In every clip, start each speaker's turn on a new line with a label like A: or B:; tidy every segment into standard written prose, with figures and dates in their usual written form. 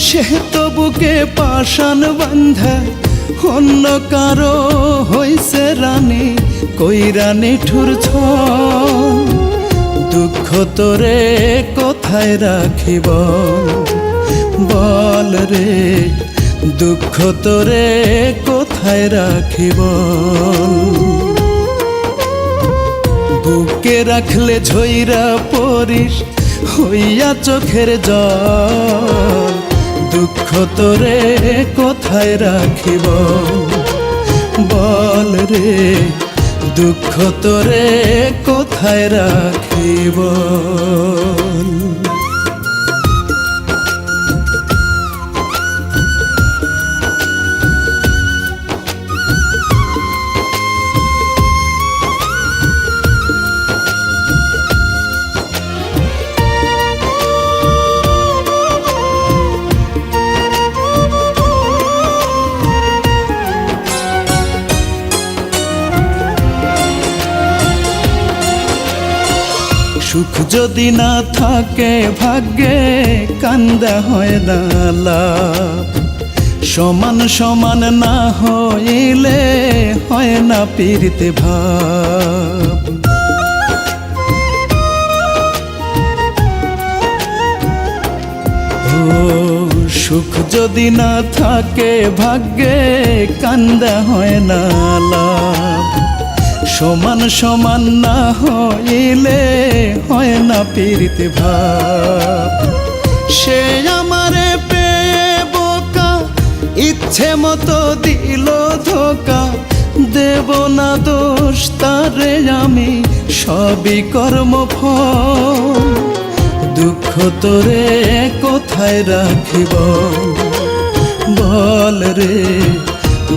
A: সে তো বুকে পাষাণ বান্ধা অন্য কারো হইছে রানী, কইরা নিঠুর ছল। দুঃখ তোরে কোথায় রাখিব বল রে, দুঃখ তোরে কোথায় রাখিব। বুকে রাখলে ঝইরা পড়িস হইয়া চোখের জল। দুঃখ তোরে কোথায় রাখিব বল রে, দুঃখ তোরে কোথায় রাখিব। সুখ যদি না থাকে ভাগ্যে কান্দা হয় না লাভ। সমান সমান না হইলে হয় না পীড়িতে ভাব। ও সুখ যদি না থাকে ভাগ্যে কান্দা হয় না লাভ। সমান সমান না হইলে হয় না পীড়িতে ভাব। সে আমারে পেয়ে বোকা ইচ্ছে মতো দিল ধোকা, দেব না দোষ তারে আমি সবই কর্মফল। দুঃখ তোরে কোথায় রাখিব বল রে,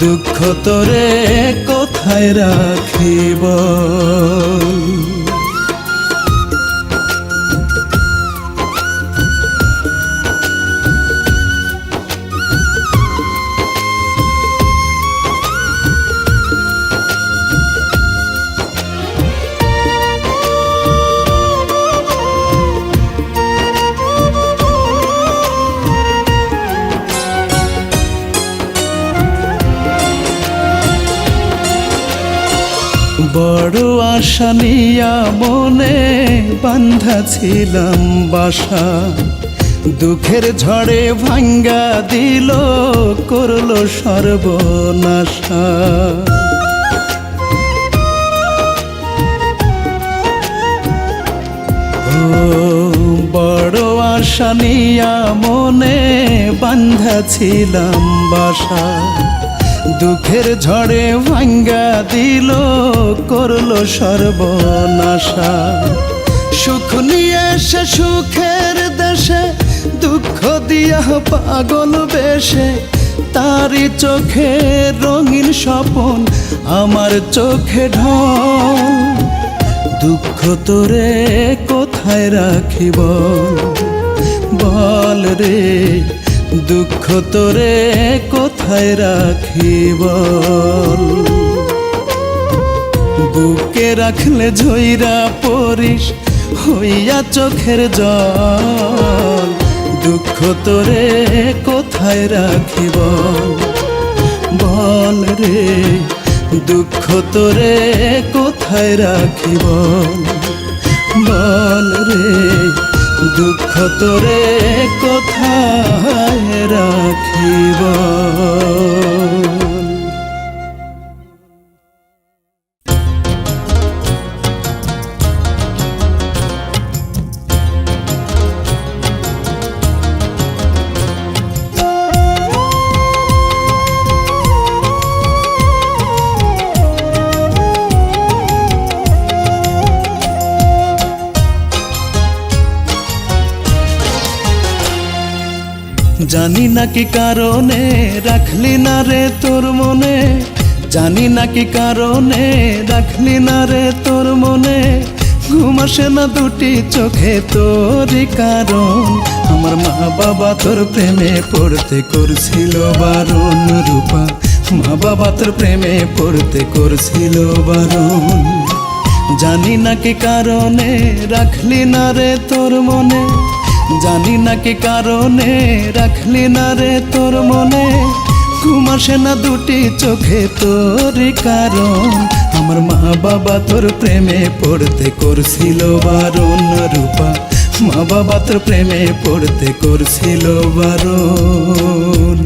A: দুঃখ তোরে কোথায় রাখিব। বড় আশা নিয়া মনে বান্ধা ছিলাম বাসা, দুঃখের ঝড়ে ভাঙ্গা দিল করলো সর্বনাশা। ও বড় আশা নিয়া মনে বান্ধা ছিলাম বাসা, দুঃখের ঝড়ে ভাঙ্গা দিল করলো সর্বনাশা। সুখ নিয়ে সে সুখের দেশে দুঃখ দিয়া পাগল বেশে, তারি চোখে রঙিন স্বপন আমার চোখে ঢল। দুঃখ তোরে কোথায় রাখিব বল রে, দুঃখ তোরে কোথায় রাখিব। বুকে রাখলে ঝইরা পড়িস হইয়া চোখের জল। দুঃখ তোরে কোথায় রাখিব বল রে, দুঃখ তোরে কোথায় রাখিব বল রে, দুঃখ তোরে কোথায় রাখিব। জানি না কি কারণে রাখলি না রে তোর মনে, জানি না কি কারণে রাখলি না রে তোর মনে। ঘুম আসে না দুটি চোখে তোরই কারণ, আমার মা বাবা তোর প্রেমে পড়তে করছিল বারণ। রূপা মা বাবা তোর প্রেমে পড়তে করছিল বারণ। জানি না কি কারণে রাখলি না রে তোর মনে, জানি না কি কারণে রাখলি না রে তোর মনে, ঘুম আসে না দুটি চোখে তোরই কারণ। আমার মা বাবা তোর প্রেমে পড়তে করছিল বারণ রূপা, মা বাবা তোর প্রেমে পড়তে করছিল বারণ।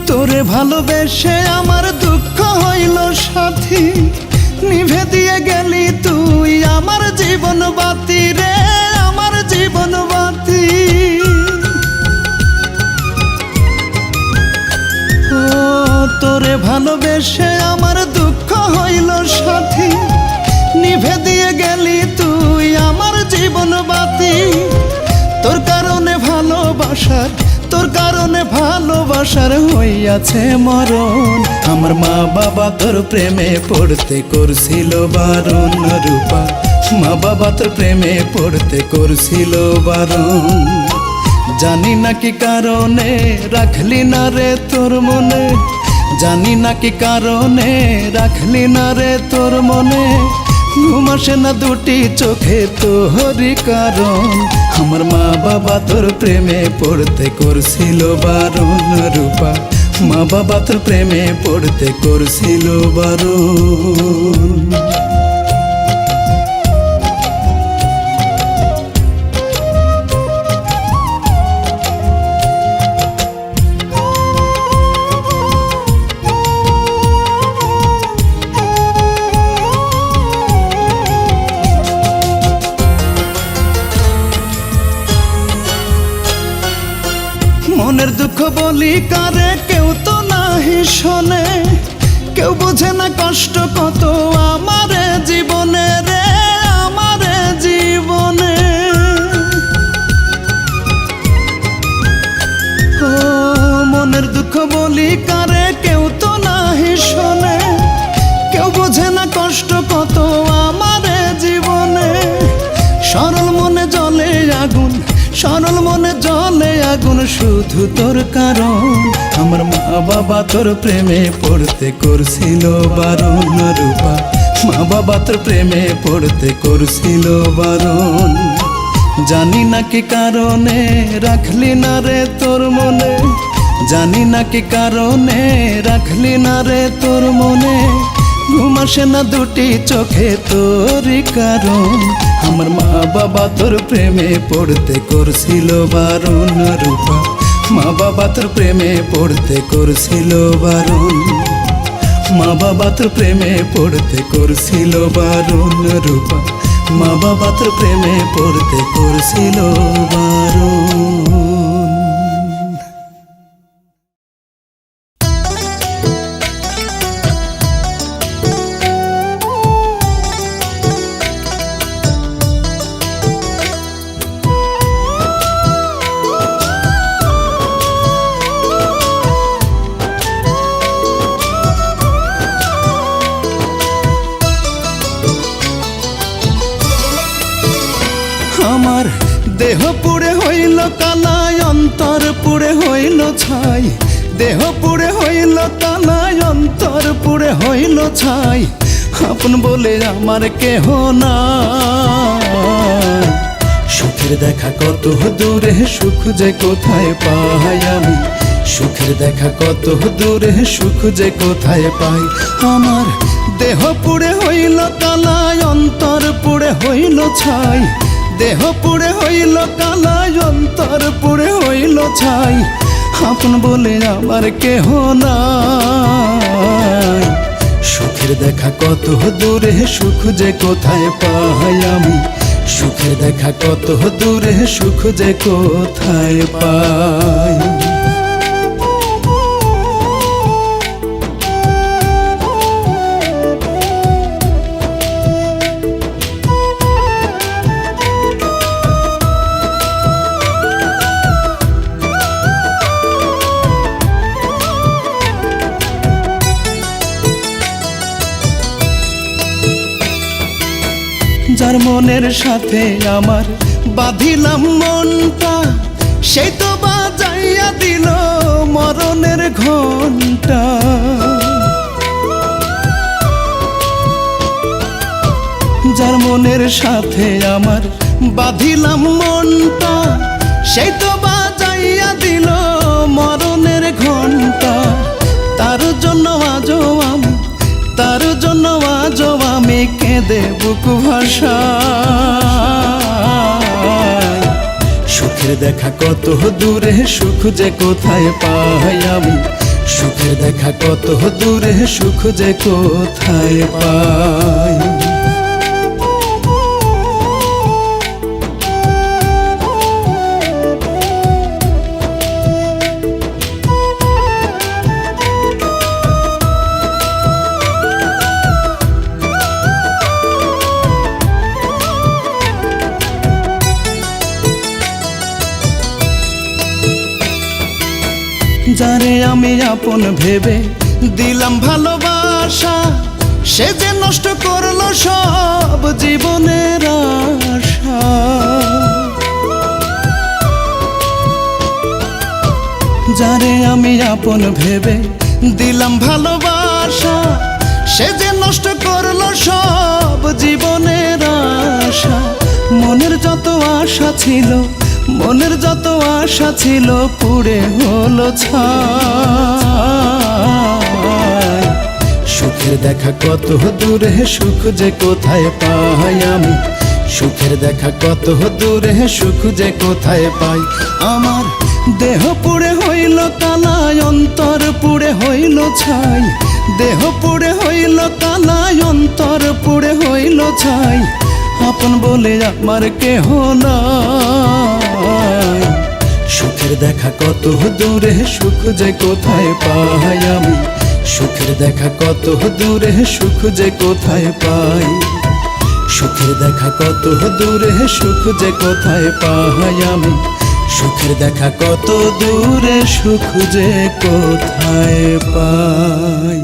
A: তোরে ভালোবেসে আমার দুঃখ হইল সাথী, নিভে দিয়ে গেলি তুই আমার জীবন বাতি রে, আমার জীবন বাতি। ও তোরে ভালোবেসে আমার দুঃখ হইল সাথী, নিভে দিয়ে গেলি তুই আমার জীবন বাতি। তোর কারণে ভালোবাসার, তোর কারণে ভালোবাসার হইয়াছে মরণ। আমার মা বাবা তোর প্রেমে পড়তে করছিল বারণ রূপা, মা বাবা তোর প্রেমে পড়তে করছিল বারণ। জানি না কি কারণে রাখলি না রে তোর মনে, জানি না কি কারণে রাখলি না রে তোর মনে, ঘুম আসে না দুটি চোখে তোরই কারণ। আমার মা বাবা তোর প্রেমে পড়তে করছিল বারণ রূপা, মা বাবা তোর প্রেমে পড়তে করছিল বারণ। মনের দুঃখ বলি কারে কেউ তো নাহি শোনে, কেউ বোঝে না কষ্ট কত আমার জীবনে রে, আমার জীবনে। ও মনের দুঃখ বলি কারে কেউ তো নাহি শোনে, কেউ বোঝে না কষ্ট কত আমার জীবনে। সরল মনে জ্বলে আগুন, সরল মনে জ্বলে আগুন শুধু তোর কারণ। আমার মা বাবা তোর প্রেমে পড়তে করছিল বারণ রূপা, মা বাবা তোর প্রেমে পড়তে করছিল বারণ। জানি না কি কারণে রাখলি না রে তোর মনে, জানি না কি কারণে রাখলি না রে তোর মনে, ঘুম আসে না দুটি চোখে তোরই কারণ। আমার মা বাবা তোর প্রেমে পড়তে করছিল বারণ রূপা, মা বাবা তোর প্রেমে পড়তে করছিল বারণ, মা বাবা তোর প্রেমে পড়তে করছিল বারণ রূপা, মা বাবা তোর প্রেমে পড়তে করছিল বারণ। আমার দেহ পুড়ে হইল কালাই, অন্তর পুড়ে হইল ছাই, দেহ পুড়ে হইল কালাই, অন্তর পুড়ে হইল ছাই। আপন বলে আমার কেহ নাই, সুখের দেখা কত দূরে, সুখ যে কোথায় পাই আমি, সুখের দেখা কত দূরে, সুখ যে কোথায় পাই। আমার দেহ পুড়ে হইল কালাই, অন্তর পুড়ে হইল ছাই, দেহ পুড়ে হইল কালাই, অন্তর পুড়ে হইল ছাই। আপন বলে আমার কেহ নাই, সুখের দেখা কত দূরে, সুখ যে কোথায় পাই আমি, সুখের দেখা কত দূরে, সুখ যে কোথায় পাই। যার মনের সাথে আমার বাঁধিলাম মনটা, সেই তো বাজাইয়া দিল মরণের ঘন্টা। যার মনের সাথে আমার বাঁধিলাম মনটা, সেই তো বাজাইয়া দিল মরণের ঘন্টা। তার জন্য আজও আমি, তার জন্য আজও আমি কেঁদে বুক ভাষায়। সুখের দেখা কত দূরে, সুখ যে কোথায় পাই আমি, সুখের দেখা কত দূরে, সুখ যে কোথায় পাই। যারে আমি আপন ভেবে দিলাম ভালোবাসা, সে যে নষ্ট করলো সব জীবনের আশা। যারে আমি আপন ভেবে দিলাম ভালোবাসা, সে যে নষ্ট করলো সব জীবনের আশা। মনের যত আশা ছিল, মনের যত আশা ছিল পুড়ে হলো ছাই। সুখের দেখা কত দূরে, সুখ যে কোথায় পাই আমি, সুখের দেখা কত দূরে, সুখ যে কোথায় পাই। আমার দেহ পুড়ে হইল কালাই, অন্তর পুড়ে হইল ছাই। দেহ পুড়ে হইল কালাই, অন্তর পুড়ে হইল ছাই। আপন বলে আমার কেহ নাই। সুখের দেখা কত দূরে, সুখ যে কোথায় পাই আমি, সুখের দেখা কত দূরে, সুখ যে কোথায় পাই। সুখের দেখা কত দূরে, সুখ যে কোথায় পাই আমি, সুখের দেখা কত দূরে, সুখ যে কোথায় পাই।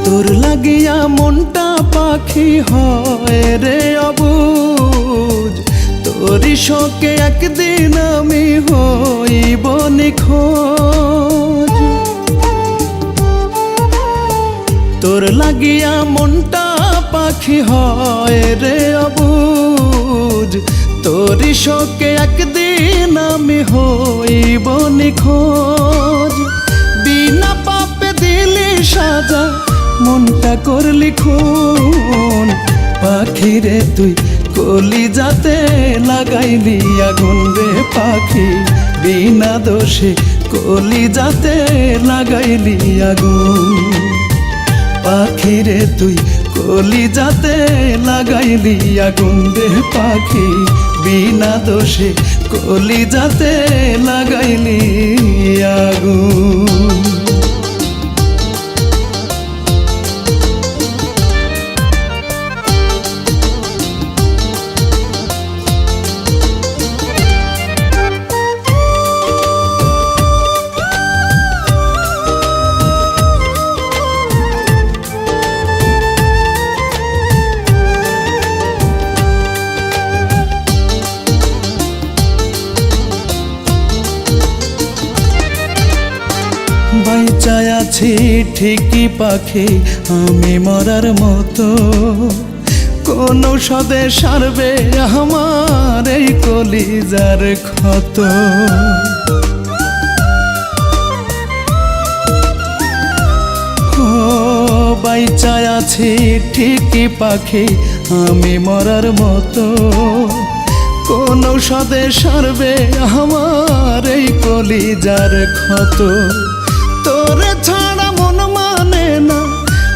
A: তোর লাগিয়া মনটা পাখি হয় রে অবুঝ, তোরই শোকে একদিন আমি হইব নিখোঁজ। তোর লাগিয়া মনটা পাখি হয় রে অবুঝ, তোরই শোকে একদিন আমি হইব নিখোঁজ। বিনা পাপে দিলি সাজা, মনটা করলি খুন। পাখি রে তুই কলিজাতে লাগাইলি আগুন রে পাখি, বিনা দোষে কলিজাতে লাগাইলি আগুন। পাখি রে তুই কলিজাতে লাগাইলি আগুন রে পাখি, বিনা দোষে কলিজাতে লাগাইলি আগুন। বাইচায় আছি ঠিকই পাখি আমি মরার মতো, কোন সদে সারবে আমার এই কলিজার ক্ষত। ও বাইচায় আছি ঠিকই পাখি আমি মরার মতো, কোন সদে সারবে আমার এই কলিজার ক্ষত। তোরে ছাড়া মন মানে না,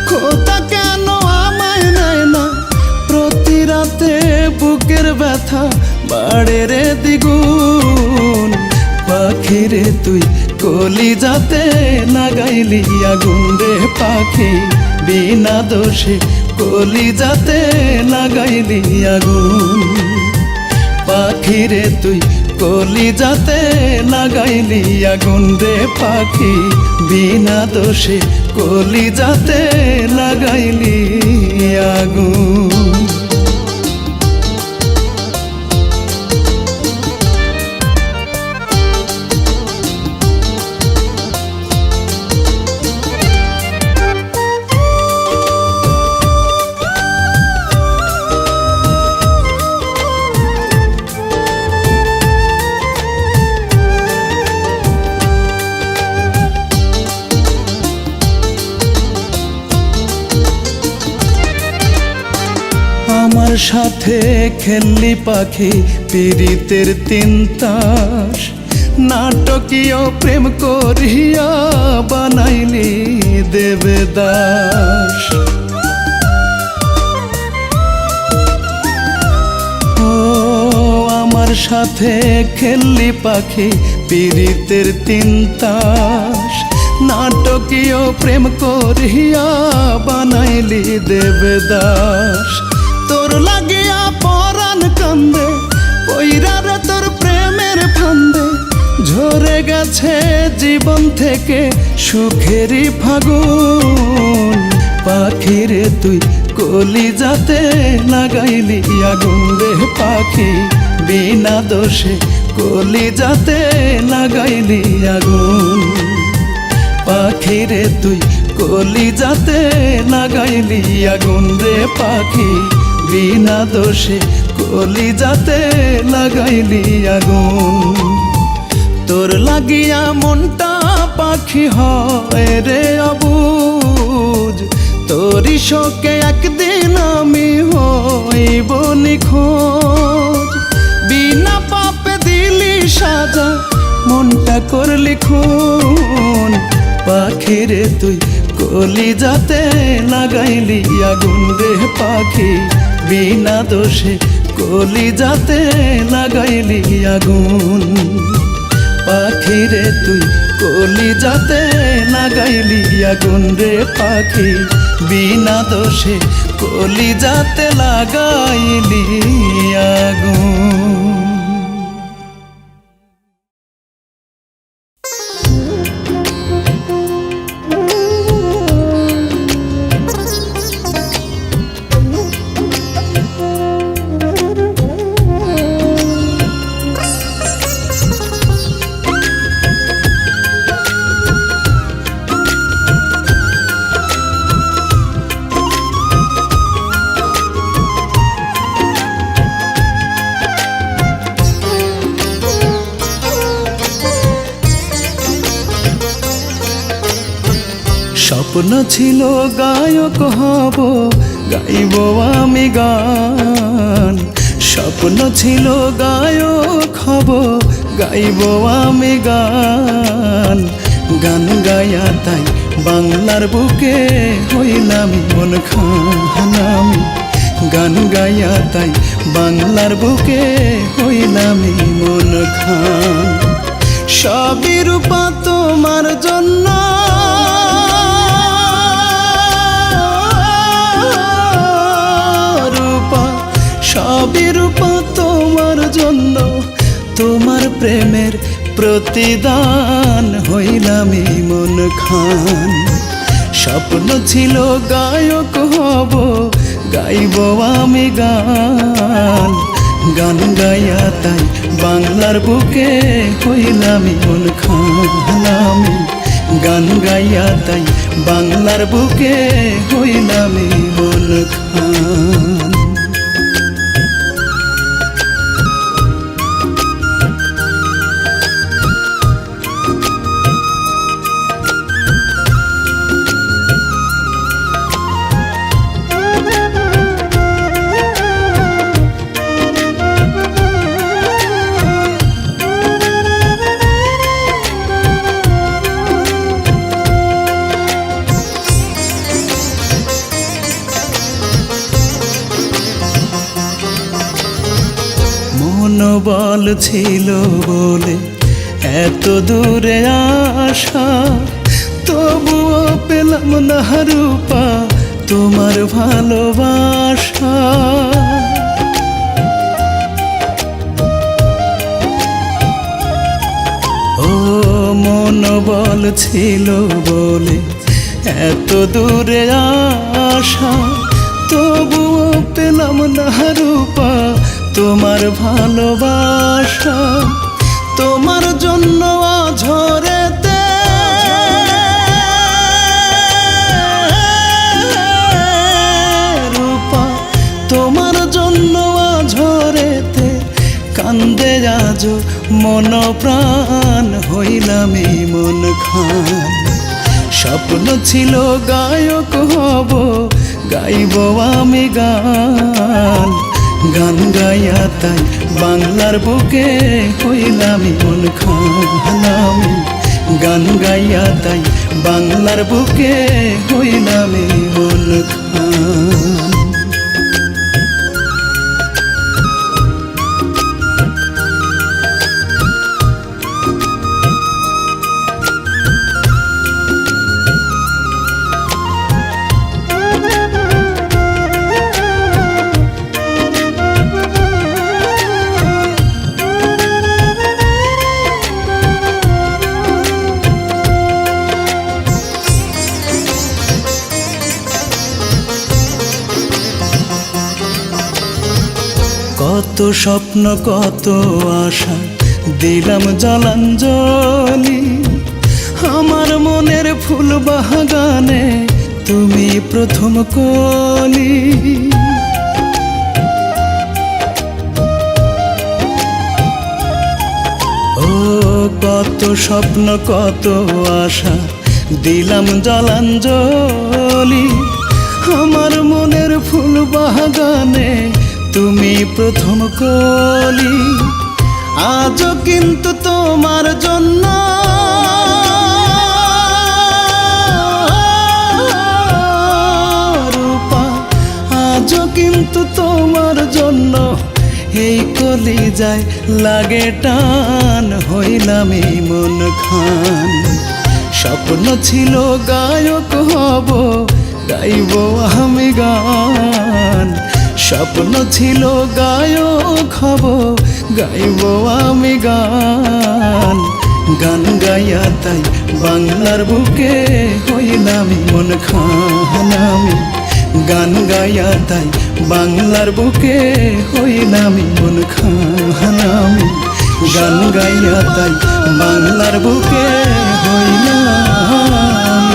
A: খোদা কেন আমায় নেয় না, বুকের ব্যথা বাড়ে রে দ্বিগুণ। পাখিরে তুই কলিজাতে লাগাইলি আগুন রে পাখি, বিনা দোষে কলিজাতে লাগাইলি আগুন। পাখিরে তুই কলিজাতে লাগাইলি আগুন রে পাখি, বিনা দোষে কলিজাতে লাগাইলি আগুন। আমার সাথে খেললি পাখি পীড়িতের তিন তাস, নাটকীয় প্রেম করিয়া বানাইলি দেবদাস। ও আমার সাথে খেললি পাখি পীড়িতের তিন তাস, নাটকীয় প্রেম করিয়া বানাইলি দেবদাস। তোর লাগিয়া পরাণ কান্দে পইরা রে তোর প্রেমের ফান্দে, ঝরে গেছে জীবন থেকে সুখেরই ফাগুন। পাখিরে তুই কলিজাতে লাগাইলি আগুন রে পাখি, বিনা দোষে কলিজাতে লাগাইলি আগুন। পাখিরে তুই কলিজাতে লাগাইলি আগুন রে পাখি, বিনা দোষে কলিজাতে লাগাইলি আগুন। তোর লাগিয়া মনটা পাখি হয় রে অবুঝ, তোরই শোকে একদিন আমি হইব নিখোঁজ। বিনা পাপে দিলি সাজা মনটা করলি খুন। পাখিরে তুই কলিজাতে লাগাইলি আগুন রে পাখি, বিনা দোষে কলিজাতে লাগাইলি আগুন। পাখিরে তুই কলিজাতে লাগাইলি আগুন রে পাখি, বিনা দোষে কলিজাতে লাগাইলি আগুন। স্বপ্ন ছিল গায়ক হব, গাইব আমি গান। স্বপ্ন ছিল গায়ক হব, গাইব আমি গান। গান গায়া তাই বাংলার বুকে হইলাম মন খান আমি। গান গায়া তাই বাংলার বুকে হইলাম মন খান। সবই রূপা তোমার জন্য, সবই রূপা তোমার জন্য। তোমার প্রেমের প্রতিদান হইলাম মন খান। স্বপ্ন ছিল গায়ক হব, গাইব আমি গান। গান গাইয়া তাই বাংলার বুকে হইলাম মন খান আমি। গান গাইয়া তাই বাংলার বুকে হইলাম মন খান। মনোবল ছিল বলে এত দূরে আসা, তবুও পেলাম না রূপা তোমার ভালোবাসা। ও মনোবল ছিল বলে এত দূরে আসা, তবুও পেলাম না রূপা তোমার ভালোবাসা। তোমার জন্য ঝরেতে রূপা, তোমার জন্য ঝরেতে কান্দে আজ মন প্রাণ, হইলাম মন খান। স্বপ্ন ছিল গায়ক হব, গাইব আমি গান। গান গাইয়া তাই বাংলার বুকে হইলাম মন খান। গান গাইয়া তাই বাংলার বুকে হইলাম মন খান। কত স্বপ্ন কত আশা দিলাম জলাঞ্জলি, আমার মনের ফুল বাগানে তুমি প্রথম কলি। ও কত স্বপ্ন কত আশা দিলাম জলাঞ্জলি, আমার মনের ফুল বাগানে তুমি প্রথম কলি। আজও কিন্তু তোমার জন্য রূপা, আজও কিন্তু তোমার জন্য এই কলিজায় লাগে টান, হইলাম মন খান। স্বপ্ন ছিল গায়ক হব, গাইব আমি গান। স্বপ্ন ছিল গায়ক হব, গাইব আমি গান। গান গাইয়া তাই বাংলার বুকে হইলাম মন খান। গান গাইয়া তাই বাংলার বুকে হইলাম মন খান। গান গাইয়া তাই বাংলার বুকে হইলাম